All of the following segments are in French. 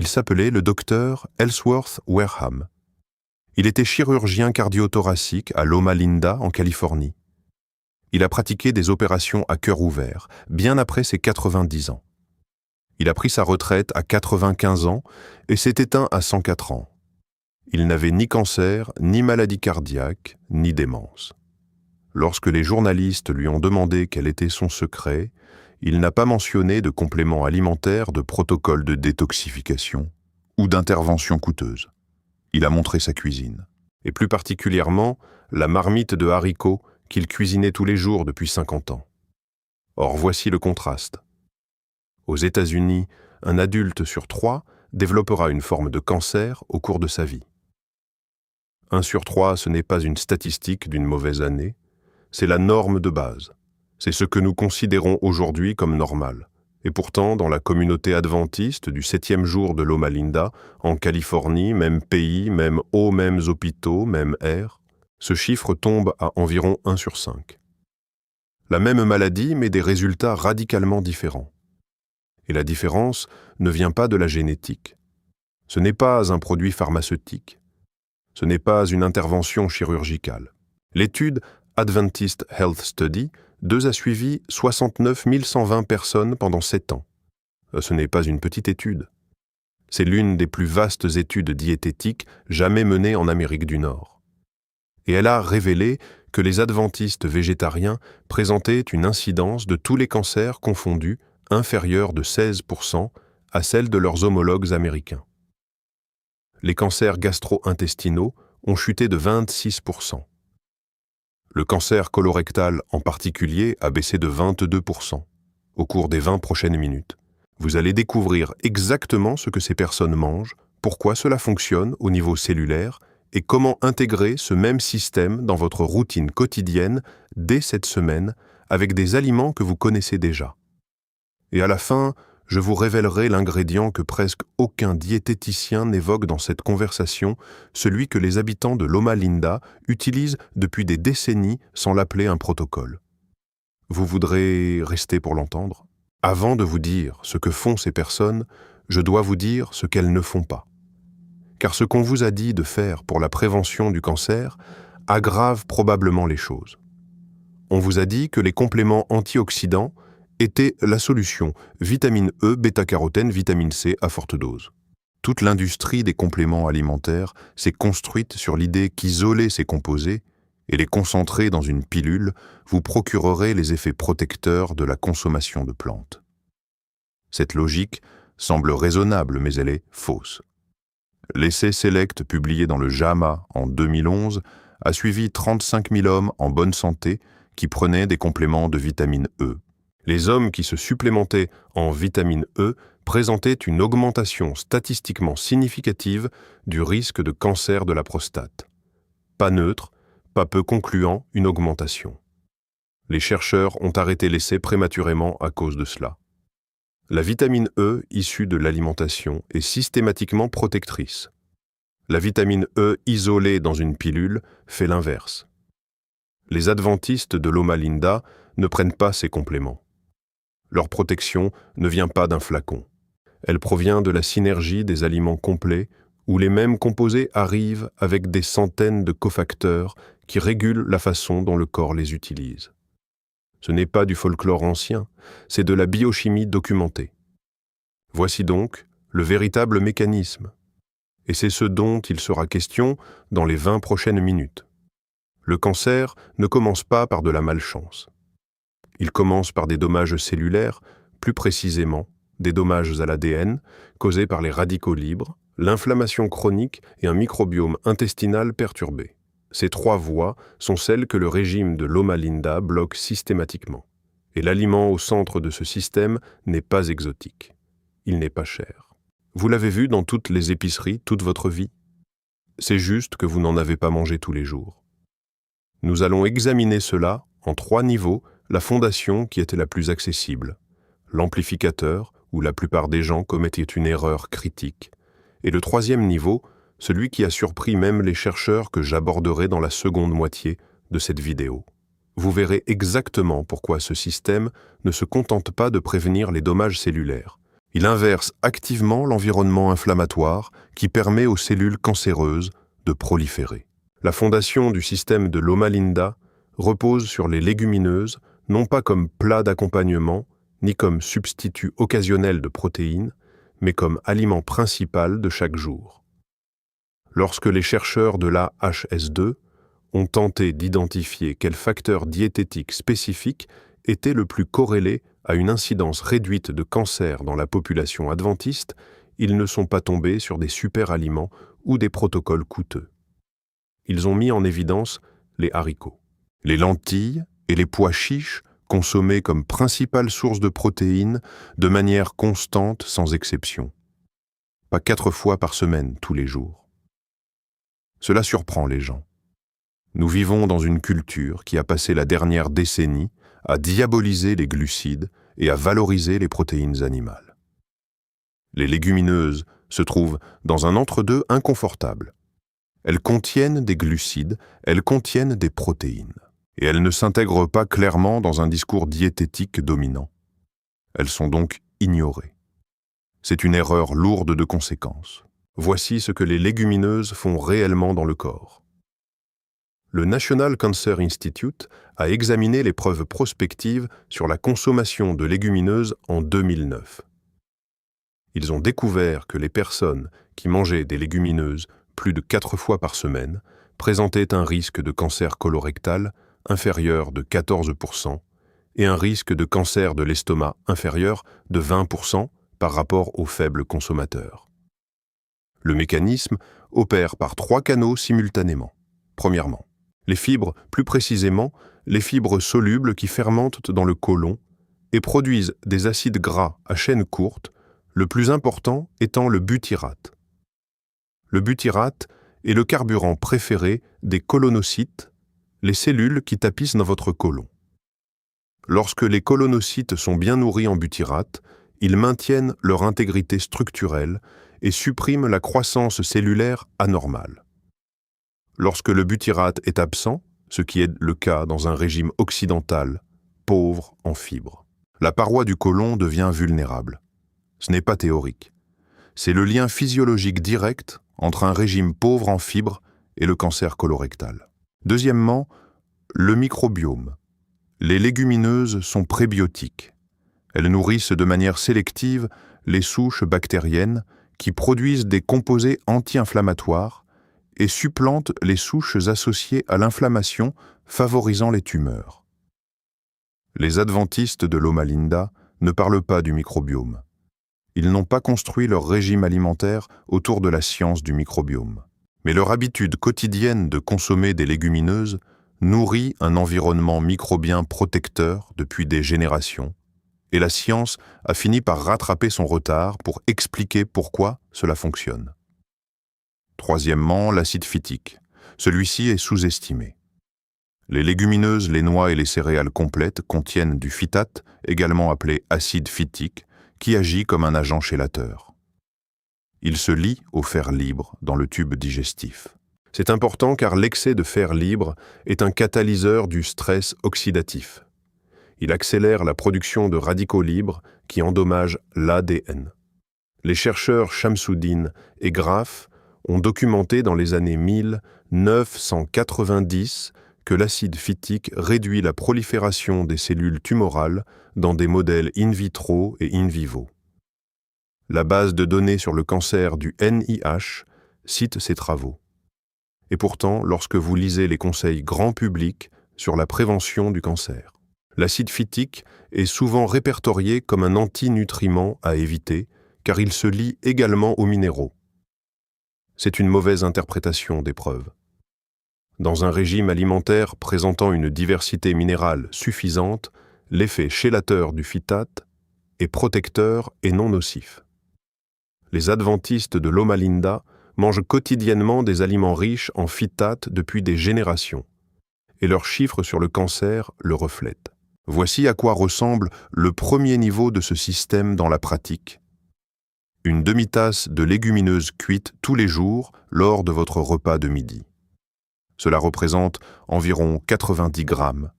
s'appelait le docteur Ellsworth Wareham. Il était chirurgien cardio-thoracique à Loma Linda, en Californie. Il a pratiqué des opérations à cœur ouvert, bien après ses 90 ans. Il a pris sa retraite à 95 ans et s'est éteint à 104 ans. Il n'avait ni cancer, ni maladie cardiaque, ni démence. Lorsque les journalistes lui ont demandé quel était son secret, il n'a pas mentionné de compléments alimentaires, de protocole de détoxification ou d'intervention coûteuse. Il a montré sa cuisine, et plus particulièrement la marmite de haricots qu'il cuisinait tous les jours depuis 50 ans. Or, voici le contraste. Aux États-Unis, un adulte sur 3 développera une forme de cancer au cours de sa vie. 1 sur 3, ce n'est pas une statistique d'une mauvaise année, c'est la norme de base. C'est ce que nous considérons aujourd'hui comme normal. Et pourtant, dans la communauté adventiste du 7e jour de Loma Linda, en Californie, même pays, même eau, mêmes hôpitaux, même air, ce chiffre tombe à environ 1 sur 5. La même maladie, mais des résultats radicalement différents. Et la différence ne vient pas de la génétique. Ce n'est pas un produit pharmaceutique. Ce n'est pas une intervention chirurgicale. L'étude Adventist Health Study 2 a suivi 69 120 personnes pendant 7 ans. Ce n'est pas une petite étude. C'est l'une des plus vastes études diététiques jamais menées en Amérique du Nord. Et elle a révélé que les adventistes végétariens présentaient une incidence de tous les cancers confondus inférieure de 16% à celle de leurs homologues américains. Les cancers gastro-intestinaux ont chuté de 26%. Le cancer colorectal en particulier a baissé de 22% au cours des 20 prochaines minutes. Vous allez découvrir exactement ce que ces personnes mangent, pourquoi cela fonctionne au niveau cellulaire et comment intégrer ce même système dans votre routine quotidienne dès cette semaine avec des aliments que vous connaissez déjà. Et à la fin, je vous révélerai l'ingrédient que presque aucun diététicien n'évoque dans cette conversation, celui que les habitants de Loma Linda utilisent depuis des décennies sans l'appeler un protocole. Vous voudrez rester pour l'entendre ? Avant de vous dire ce que font ces personnes, je dois vous dire ce qu'elles ne font pas. Car ce qu'on vous a dit de faire pour la prévention du cancer aggrave probablement les choses. On vous a dit que les compléments antioxydants était la solution, vitamine E, bêta-carotène, vitamine C à forte dose. Toute l'industrie des compléments alimentaires s'est construite sur l'idée qu'isoler ces composés et les concentrer dans une pilule vous procurerait les effets protecteurs de la consommation de plantes. Cette logique semble raisonnable, mais elle est fausse. L'essai SELECT, publié dans le JAMA en 2011, a suivi 35 000 hommes en bonne santé qui prenaient des compléments de vitamine E. Les hommes qui se supplémentaient en vitamine E présentaient une augmentation statistiquement significative du risque de cancer de la prostate. Pas neutre, pas peu concluant, une augmentation. Les chercheurs ont arrêté l'essai prématurément à cause de cela. La vitamine E issue de l'alimentation est systématiquement protectrice. La vitamine E isolée dans une pilule fait l'inverse. Les adventistes de Loma Linda ne prennent pas ces compléments. Leur protection ne vient pas d'un flacon. Elle provient de la synergie des aliments complets où les mêmes composés arrivent avec des centaines de cofacteurs qui régulent la façon dont le corps les utilise. Ce n'est pas du folklore ancien, c'est de la biochimie documentée. Voici donc le véritable mécanisme. Et c'est ce dont il sera question dans les 20 prochaines minutes. Le cancer ne commence pas par de la malchance. Il commence par des dommages cellulaires, plus précisément des dommages à l'ADN causés par les radicaux libres, l'inflammation chronique et un microbiome intestinal perturbé. Ces 3 voies sont celles que le régime de Loma Linda bloque systématiquement. Et l'aliment au centre de ce système n'est pas exotique. Il n'est pas cher. Vous l'avez vu dans toutes les épiceries toute votre vie. C'est juste que vous n'en avez pas mangé tous les jours. Nous allons examiner cela en 3 niveaux, la fondation qui était la plus accessible, l'amplificateur, où la plupart des gens commettaient une erreur critique, et le 3e niveau, celui qui a surpris même les chercheurs que j'aborderai dans la seconde moitié de cette vidéo. Vous verrez exactement pourquoi ce système ne se contente pas de prévenir les dommages cellulaires. Il inverse activement l'environnement inflammatoire qui permet aux cellules cancéreuses de proliférer. La fondation du système de Loma Linda repose sur les légumineuses, non pas comme plat d'accompagnement, ni comme substitut occasionnel de protéines, mais comme aliment principal de chaque jour. Lorsque les chercheurs de l'AHS2 ont tenté d'identifier quel facteur diététique spécifique était le plus corrélé à une incidence réduite de cancer dans la population adventiste, ils ne sont pas tombés sur des super-aliments ou des protocoles coûteux. Ils ont mis en évidence les haricots, les lentilles et les pois chiches consommés comme principale source de protéines de manière constante sans exception. Pas 4 fois par semaine, tous les jours. Cela surprend les gens. Nous vivons dans une culture qui a passé la dernière décennie à diaboliser les glucides et à valoriser les protéines animales. Les légumineuses se trouvent dans un entre-deux inconfortable. Elles contiennent des glucides, elles contiennent des protéines. Et elles ne s'intègrent pas clairement dans un discours diététique dominant. Elles sont donc ignorées. C'est une erreur lourde de conséquences. Voici ce que les légumineuses font réellement dans le corps. Le National Cancer Institute a examiné les preuves prospectives sur la consommation de légumineuses en 2009. Ils ont découvert que les personnes qui mangeaient des légumineuses plus de 4 fois par semaine présentaient un risque de cancer colorectal inférieur de 14% et un risque de cancer de l'estomac inférieur de 20% par rapport aux faibles consommateurs. Le mécanisme opère par 3 canaux simultanément. Premièrement, les fibres, plus précisément, les fibres solubles qui fermentent dans le côlon et produisent des acides gras à chaîne courte, le plus important étant le butyrate. Le butyrate est le carburant préféré des colonocytes, les cellules qui tapissent dans votre côlon. Lorsque les colonocytes sont bien nourris en butyrate, ils maintiennent leur intégrité structurelle et suppriment la croissance cellulaire anormale. Lorsque le butyrate est absent, ce qui est le cas dans un régime occidental, pauvre en fibres, la paroi du côlon devient vulnérable. Ce n'est pas théorique. C'est le lien physiologique direct entre un régime pauvre en fibres et le cancer colorectal. Deuxièmement, le microbiome. Les légumineuses sont prébiotiques. Elles nourrissent de manière sélective les souches bactériennes qui produisent des composés anti-inflammatoires et supplantent les souches associées à l'inflammation, favorisant les tumeurs. Les adventistes de Loma Linda ne parlent pas du microbiome. Ils n'ont pas construit leur régime alimentaire autour de la science du microbiome. Mais leur habitude quotidienne de consommer des légumineuses nourrit un environnement microbien protecteur depuis des générations, et la science a fini par rattraper son retard pour expliquer pourquoi cela fonctionne. Troisièmement, l'acide phytique. Celui-ci est sous-estimé. Les légumineuses, les noix et les céréales complètes contiennent du phytate, également appelé acide phytique, qui agit comme un agent chélateur. Il se lie au fer libre dans le tube digestif. C'est important car l'excès de fer libre est un catalyseur du stress oxydatif. Il accélère la production de radicaux libres qui endommagent l'ADN. Les chercheurs Shamsuddin et Graf ont documenté dans les années 1990 que l'acide phytique réduit la prolifération des cellules tumorales dans des modèles in vitro et in vivo. La base de données sur le cancer du NIH cite ces travaux. Et pourtant, lorsque vous lisez les conseils grand public sur la prévention du cancer, l'acide phytique est souvent répertorié comme un antinutriment à éviter, car il se lie également aux minéraux. C'est une mauvaise interprétation des preuves. Dans un régime alimentaire présentant une diversité minérale suffisante, l'effet chélateur du phytate est protecteur et non nocif. Les adventistes de Loma Linda mangent quotidiennement des aliments riches en phytate depuis des générations, et leurs chiffres sur le cancer le reflètent. Voici à quoi ressemble le premier niveau de ce système dans la pratique. Une demi-tasse de légumineuses cuites tous les jours lors de votre repas de midi. Cela représente environ 90 grammes.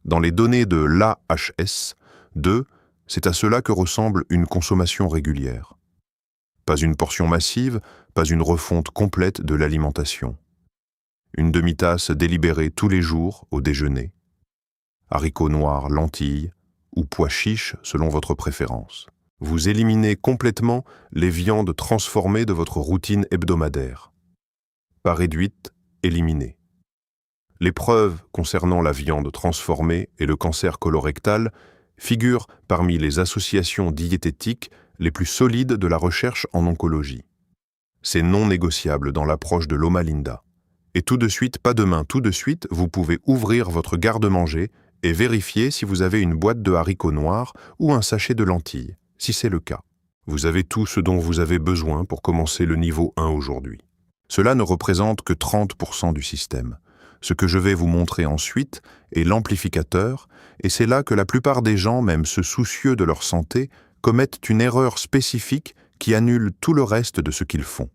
Dans les données de l'AHS, 2 C'est à cela que ressemble une consommation régulière. Pas une portion massive, pas une refonte complète de l'alimentation. Une demi-tasse délibérée tous les jours au déjeuner. Haricots noirs, lentilles ou pois chiches selon votre préférence. Vous éliminez complètement les viandes transformées de votre routine hebdomadaire. Pas réduites, éliminées. Les preuves concernant la viande transformée et le cancer colorectal figurent parmi les associations diététiques les plus solides de la recherche en oncologie. C'est non négociable dans l'approche de Loma Linda. Et tout de suite, pas demain, tout de suite, vous pouvez ouvrir votre garde-manger et vérifier si vous avez une boîte de haricots noirs ou un sachet de lentilles, si c'est le cas. Vous avez tout ce dont vous avez besoin pour commencer le niveau 1 aujourd'hui. Cela ne représente que 30% du système. Ce que je vais vous montrer ensuite est l'amplificateur, et c'est là que la plupart des gens, même ceux soucieux de leur santé, commettent une erreur spécifique qui annule tout le reste de ce qu'ils font.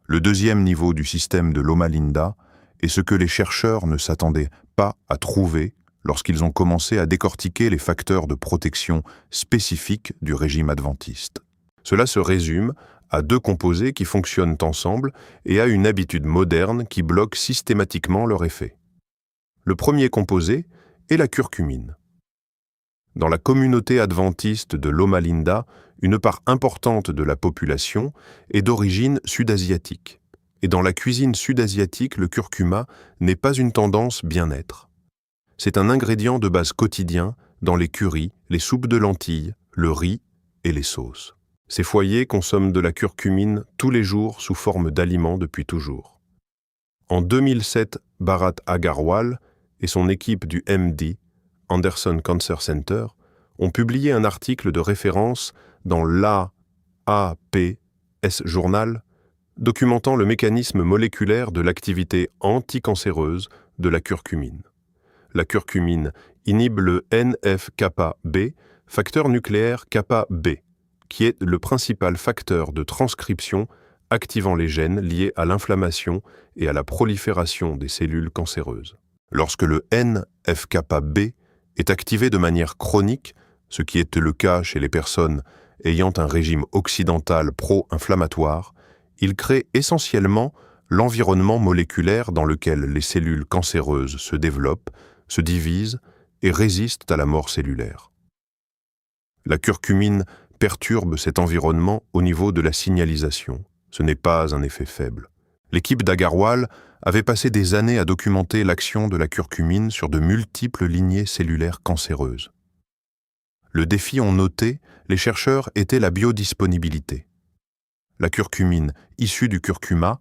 Le deuxième niveau du système de Loma Linda est ce que les chercheurs ne s'attendaient pas à trouver lorsqu'ils ont commencé à décortiquer les facteurs de protection spécifiques du régime adventiste. Cela se résume à deux composés qui fonctionnent ensemble et à une habitude moderne qui bloque systématiquement leur effet. Le premier composé est la curcumine. Dans la communauté adventiste de Loma Linda, une part importante de la population est d'origine sud-asiatique. Et dans la cuisine sud-asiatique, le curcuma n'est pas une tendance bien-être. C'est un ingrédient de base quotidien dans les currys, les soupes de lentilles, le riz et les sauces. Ces foyers consomment de la curcumine tous les jours sous forme d'aliments depuis toujours. En 2007, Bharat Agarwal et son équipe du MD, Anderson Cancer Center, ont publié un article de référence dans l'APS Journal, documentant le mécanisme moléculaire de l'activité anticancéreuse de la curcumine. La curcumine inhibe le NF-kappa-B, facteur nucléaire kappa-B, qui est le principal facteur de transcription activant les gènes liés à l'inflammation et à la prolifération des cellules cancéreuses. Lorsque le NF-kappa-B est activé de manière chronique, ce qui est le cas chez les personnes ayant un régime occidental pro-inflammatoire, il crée essentiellement l'environnement moléculaire dans lequel les cellules cancéreuses se développent, se divisent et résistent à la mort cellulaire. La curcumine perturbe cet environnement au niveau de la signalisation. Ce n'est pas un effet faible. L'équipe d'Agarwal avait passé des années à documenter l'action de la curcumine sur de multiples lignées cellulaires cancéreuses. Le défi, ont noté, les chercheurs, était la biodisponibilité. La curcumine, issue du curcuma,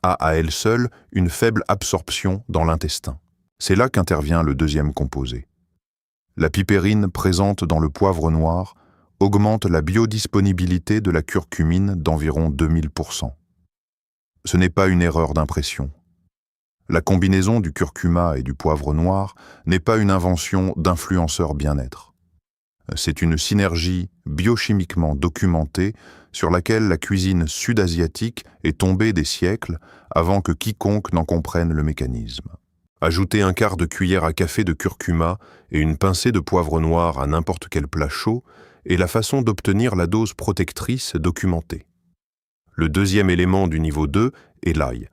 a à elle seule une faible absorption dans l'intestin. C'est là qu'intervient le deuxième composé. La pipérine présente dans le poivre noir augmente la biodisponibilité de la curcumine d'environ 2000%. Ce n'est pas une erreur d'impression. La combinaison du curcuma et du poivre noir n'est pas une invention d'influenceurs bien-être. C'est une synergie biochimiquement documentée sur laquelle la cuisine sud-asiatique est tombée des siècles avant que quiconque n'en comprenne le mécanisme. Ajouter un quart de cuillère à café de curcuma et une pincée de poivre noir à n'importe quel plat chaud est la façon d'obtenir la dose protectrice documentée. Le deuxième élément du niveau 2 est l'ail.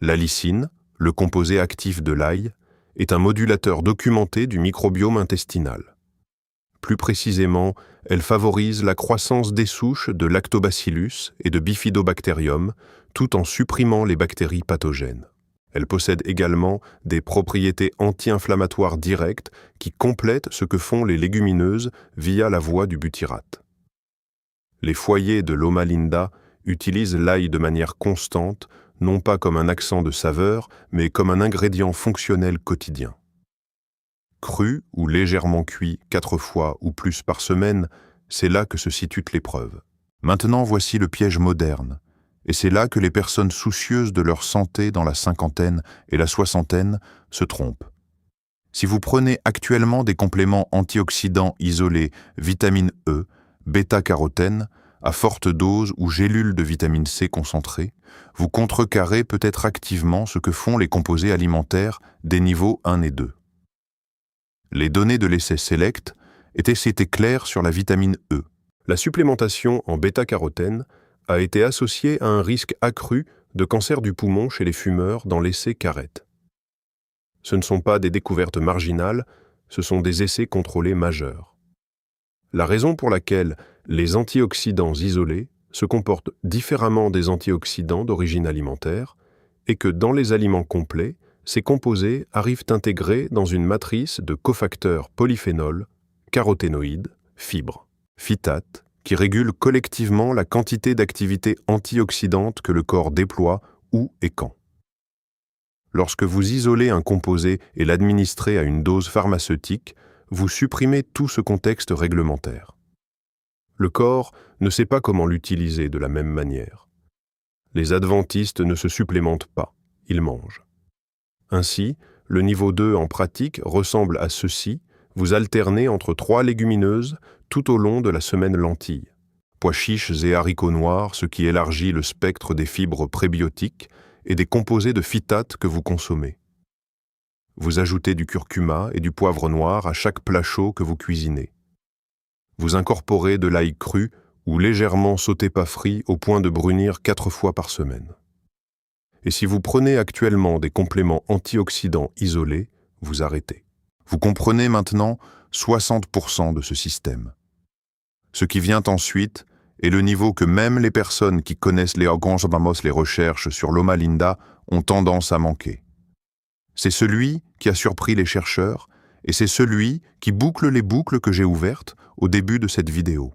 L'allicine, le composé actif de l'ail, est un modulateur documenté du microbiome intestinal. Plus précisément, elle favorise la croissance des souches de Lactobacillus et de Bifidobacterium, tout en supprimant les bactéries pathogènes. Elle possède également des propriétés anti-inflammatoires directes qui complètent ce que font les légumineuses via la voie du butyrate. Les foyers de Loma Linda utilisent l'ail de manière constante, non pas comme un accent de saveur, mais comme un ingrédient fonctionnel quotidien. Cru ou légèrement cuit 4 fois ou plus par semaine, c'est là que se situe l'épreuve. Maintenant, voici le piège moderne. Et c'est là que les personnes soucieuses de leur santé dans la cinquantaine et la soixantaine se trompent. Si vous prenez actuellement des compléments antioxydants isolés, vitamine E, bêta-carotène, à forte dose ou gélules de vitamine C concentrée, vous contrecarrez peut-être activement ce que font les composés alimentaires des niveaux 1 et 2. Les données de l'essai SELECT c'était clair sur la vitamine E. La supplémentation en bêta-carotène a été associée à un risque accru de cancer du poumon chez les fumeurs dans l'essai CARET. Ce ne sont pas des découvertes marginales, ce sont des essais contrôlés majeurs. La raison pour laquelle les antioxydants isolés se comportent différemment des antioxydants d'origine alimentaire est que dans les aliments complets, ces composés arrivent intégrés dans une matrice de cofacteurs polyphénols, caroténoïdes, fibres, phytates, qui régulent collectivement la quantité d'activité antioxydante que le corps déploie où et quand. Lorsque vous isolez un composé et l'administrez à une dose pharmaceutique, vous supprimez tout ce contexte réglementaire. Le corps ne sait pas comment l'utiliser de la même manière. Les adventistes ne se supplémentent pas, ils mangent. Ainsi, le niveau 2 en pratique ressemble à ceci: vous alternez entre 3 légumineuses tout au long de la semaine lentille. Pois chiches et haricots noirs, ce qui élargit le spectre des fibres prébiotiques et des composés de phytates que vous consommez. Vous ajoutez du curcuma et du poivre noir à chaque plat chaud que vous cuisinez. Vous incorporez de l'ail cru ou légèrement sauté pas frit au point de brunir 4 fois par semaine. Et si vous prenez actuellement des compléments antioxydants isolés, vous arrêtez. Vous comprenez maintenant 60% de ce système. Ce qui vient ensuite est le niveau que même les personnes qui connaissent les recherches sur Loma Linda ont tendance à manquer. C'est celui qui a surpris les chercheurs et c'est celui qui boucle les boucles que j'ai ouvertes au début de cette vidéo.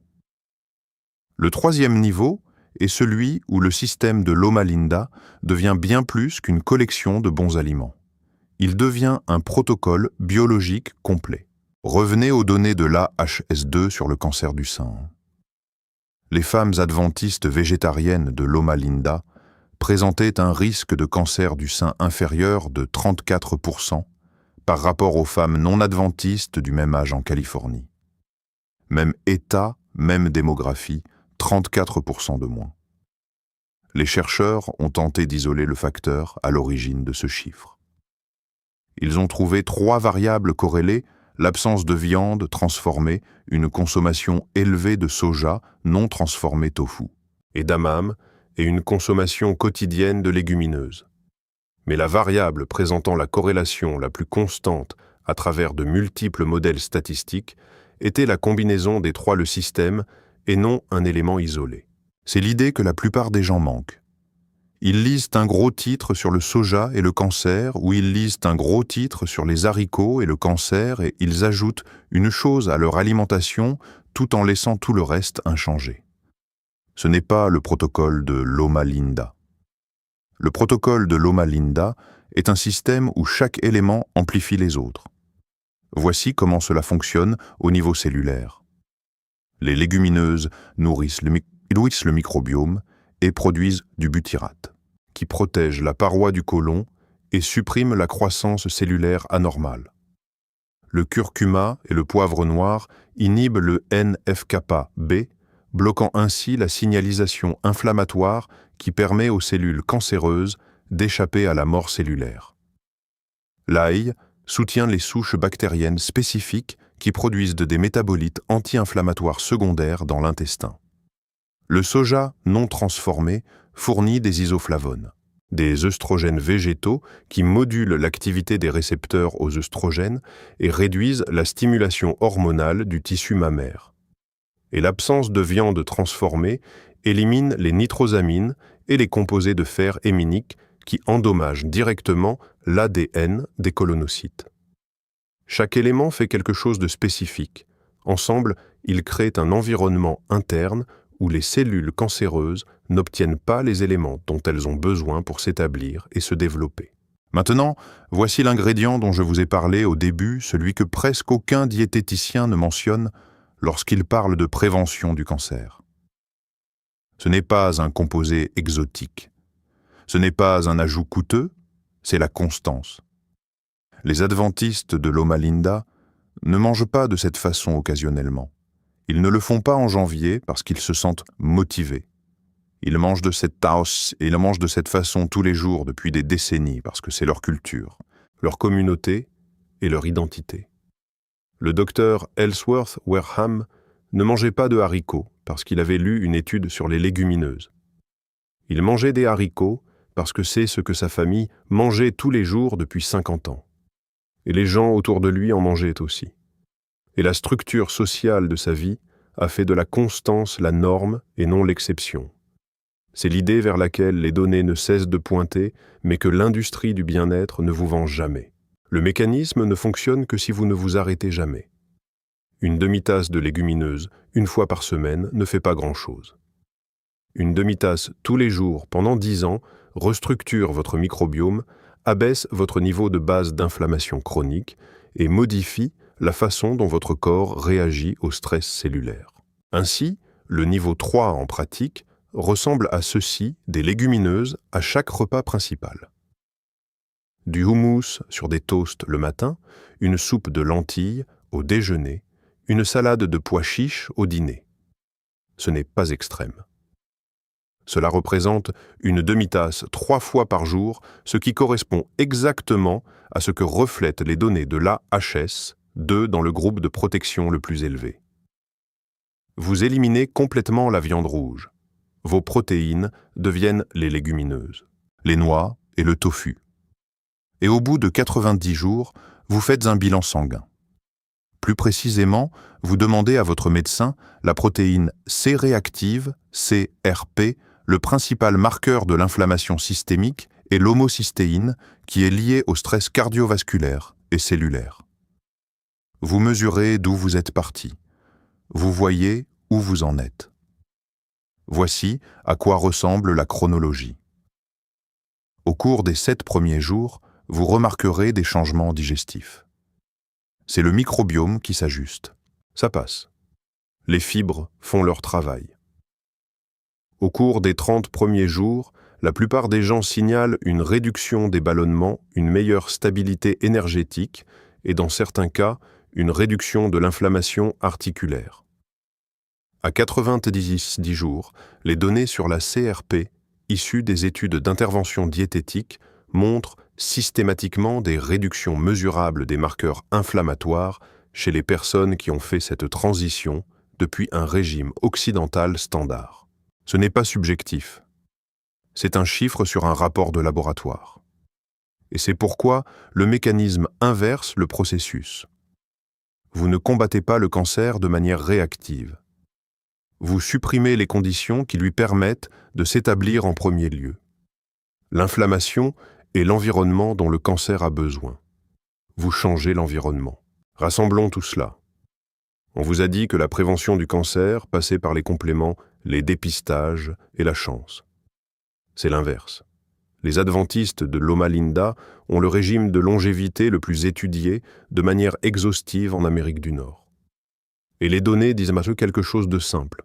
Le troisième niveau est celui où le système de Loma Linda devient bien plus qu'une collection de bons aliments. Il devient un protocole biologique complet. Revenez aux données de l'AHS2 sur le cancer du sein. Les femmes adventistes végétariennes de Loma Linda présentaient un risque de cancer du sein inférieur de 34% par rapport aux femmes non adventistes du même âge en Californie. Même état, même démographie, 34% de moins. Les chercheurs ont tenté d'isoler le facteur à l'origine de ce chiffre. Ils ont trouvé 3 variables corrélées: l'absence de viande transformée, une consommation élevée de soja non transformé tofu, et d'amam, et une consommation quotidienne de légumineuses. Mais la variable présentant la corrélation la plus constante à travers de multiples modèles statistiques était la combinaison des 3 le système et non un élément isolé. C'est l'idée que la plupart des gens manquent. Ils lisent un gros titre sur le soja et le cancer, ou ils lisent un gros titre sur les haricots et le cancer, et ils ajoutent une chose à leur alimentation tout en laissant tout le reste inchangé. Ce n'est pas le protocole de Loma Linda. Le protocole de Loma Linda est un système où chaque élément amplifie les autres. Voici comment cela fonctionne au niveau cellulaire. Les légumineuses nourrissent le microbiome et produisent du butyrate, qui protège la paroi du côlon et supprime la croissance cellulaire anormale. Le curcuma et le poivre noir inhibent le NF-kappa-B, bloquant ainsi la signalisation inflammatoire qui permet aux cellules cancéreuses d'échapper à la mort cellulaire. L'ail soutient les souches bactériennes spécifiques qui produisent des métabolites anti-inflammatoires secondaires dans l'intestin. Le soja non transformé fournit des isoflavones, des œstrogènes végétaux qui modulent l'activité des récepteurs aux œstrogènes et réduisent la stimulation hormonale du tissu mammaire. Et l'absence de viande transformée élimine les nitrosamines et les composés de fer héminiques qui endommagent directement l'ADN des colonocytes. Chaque élément fait quelque chose de spécifique. Ensemble, ils créent un environnement interne où les cellules cancéreuses n'obtiennent pas les éléments dont elles ont besoin pour s'établir et se développer. Maintenant, voici l'ingrédient dont je vous ai parlé au début, celui que presque aucun diététicien ne mentionne lorsqu'il parle de prévention du cancer. Ce n'est pas un composé exotique. Ce n'est pas un ajout coûteux, c'est la constance. Les adventistes de Loma Linda ne mangent pas de cette façon occasionnellement. Ils ne le font pas en janvier parce qu'ils se sentent motivés. Ils mangent de cette taos et ils mangent de cette façon tous les jours depuis des décennies parce que c'est leur culture, leur communauté et leur identité. Le docteur Ellsworth Wareham ne mangeait pas de haricots parce qu'il avait lu une étude sur les légumineuses. Il mangeait des haricots parce que c'est ce que sa famille mangeait tous les jours depuis 50 ans. Et les gens autour de lui en mangeaient aussi. Et la structure sociale de sa vie a fait de la constance la norme et non l'exception. C'est l'idée vers laquelle les données ne cessent de pointer, mais que l'industrie du bien-être ne vous vend jamais. Le mécanisme ne fonctionne que si vous ne vous arrêtez jamais. Une demi-tasse de légumineuses, une fois par semaine, ne fait pas grand-chose. Une demi-tasse tous les jours pendant 10 ans restructure votre microbiome, abaisse votre niveau de base d'inflammation chronique et modifie la façon dont votre corps réagit au stress cellulaire. Ainsi, le niveau 3 en pratique ressemble à ceci des légumineuses à chaque repas principal. Du houmous sur des toasts le matin, une soupe de lentilles au déjeuner, une salade de pois chiches au dîner. Ce n'est pas extrême. Cela représente une demi-tasse 3 fois par jour, ce qui correspond exactement à ce que reflètent les données de l'AHS, 2 dans le groupe de protection le plus élevé. Vous éliminez complètement la viande rouge. Vos protéines deviennent les légumineuses, les noix et le tofu. Et au bout de 90 jours, vous faites un bilan sanguin. Plus précisément, vous demandez à votre médecin la protéine C-réactive, CRP, le principal marqueur de l'inflammation systémique, et l'homocystéine, qui est liée au stress cardiovasculaire et cellulaire. Vous mesurez d'où vous êtes parti. Vous voyez où vous en êtes. Voici à quoi ressemble la chronologie. Au cours des 7 premiers jours, vous remarquerez des changements digestifs. C'est le microbiome qui s'ajuste. Ça passe. Les fibres font leur travail. Au cours des 30 premiers jours, la plupart des gens signalent une réduction des ballonnements, une meilleure stabilité énergétique et, dans certains cas, une réduction de l'inflammation articulaire. À 90 jours, les données sur la CRP, issues des études d'intervention diététique, montrent systématiquement des réductions mesurables des marqueurs inflammatoires chez les personnes qui ont fait cette transition depuis un régime occidental standard. Ce n'est pas subjectif. C'est un chiffre sur un rapport de laboratoire. Et c'est pourquoi le mécanisme inverse le processus. Vous ne combattez pas le cancer de manière réactive. Vous supprimez les conditions qui lui permettent de s'établir en premier lieu. L'inflammation est l'environnement dont le cancer a besoin. Vous changez l'environnement. Rassemblons tout cela. On vous a dit que la prévention du cancer passait par les compléments, les dépistages et la chance. C'est l'inverse. Les adventistes de Loma Linda ont le régime de longévité le plus étudié de manière exhaustive en Amérique du Nord. Et les données disent à eux quelque chose de simple.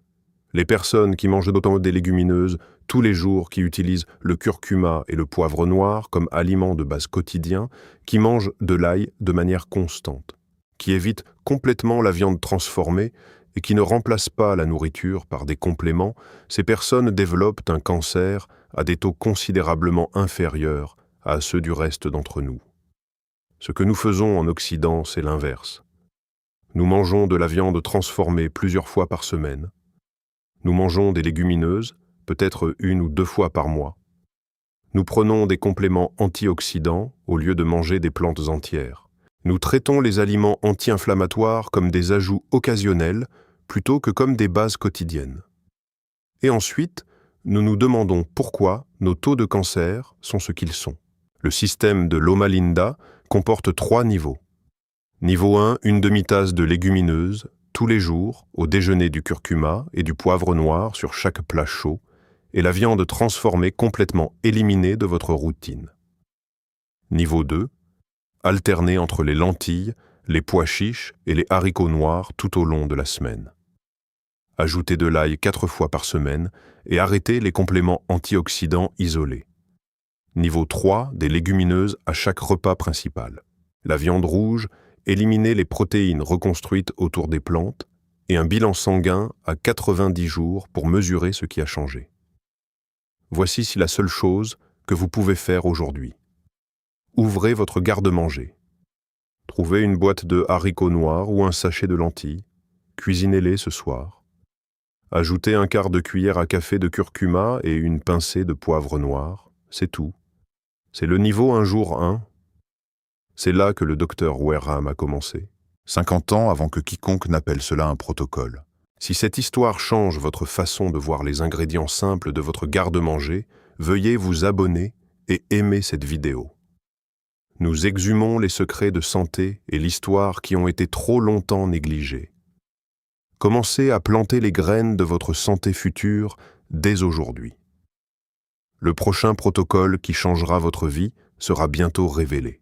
Les personnes qui mangent d'autant des légumineuses tous les jours, qui utilisent le curcuma et le poivre noir comme aliments de base quotidien, qui mangent de l'ail de manière constante, qui évitent complètement la viande transformée et qui ne remplacent pas la nourriture par des compléments, ces personnes développent un cancer à des taux considérablement inférieurs à ceux du reste d'entre nous. Ce que nous faisons en Occident, c'est l'inverse. Nous mangeons de la viande transformée plusieurs fois par semaine. Nous mangeons des légumineuses, peut-être 1 ou 2 fois par mois. Nous prenons des compléments antioxydants au lieu de manger des plantes entières. Nous traitons les aliments anti-inflammatoires comme des ajouts occasionnels plutôt que comme des bases quotidiennes. Et ensuite, nous nous demandons pourquoi nos taux de cancer sont ce qu'ils sont. Le système de Loma Linda comporte 3 niveaux. Niveau 1, une demi-tasse de légumineuses, tous les jours, au déjeuner du curcuma et du poivre noir sur chaque plat chaud, et la viande transformée complètement éliminée de votre routine. Niveau 2, alterner entre les lentilles, les pois chiches et les haricots noirs tout au long de la semaine. Ajoutez de l'ail 4 fois par semaine et arrêtez les compléments antioxydants isolés. Niveau 3, des légumineuses à chaque repas principal. La viande rouge, éliminez les protéines reconstruites autour des plantes et un bilan sanguin à 90 jours pour mesurer ce qui a changé. Voici la seule chose que vous pouvez faire aujourd'hui. Ouvrez votre garde-manger. Trouvez une boîte de haricots noirs ou un sachet de lentilles. Cuisinez-les ce soir. Ajoutez un quart de cuillère à café de curcuma et une pincée de poivre noir. C'est tout. C'est le niveau un jour 1. C'est là que le docteur Wareham a commencé. 50 ans avant que quiconque n'appelle cela un protocole. Si cette histoire change votre façon de voir les ingrédients simples de votre garde-manger, veuillez vous abonner et aimer cette vidéo. Nous exhumons les secrets de santé et l'histoire qui ont été trop longtemps négligés. Commencez à planter les graines de votre santé future dès aujourd'hui. Le prochain protocole qui changera votre vie sera bientôt révélé.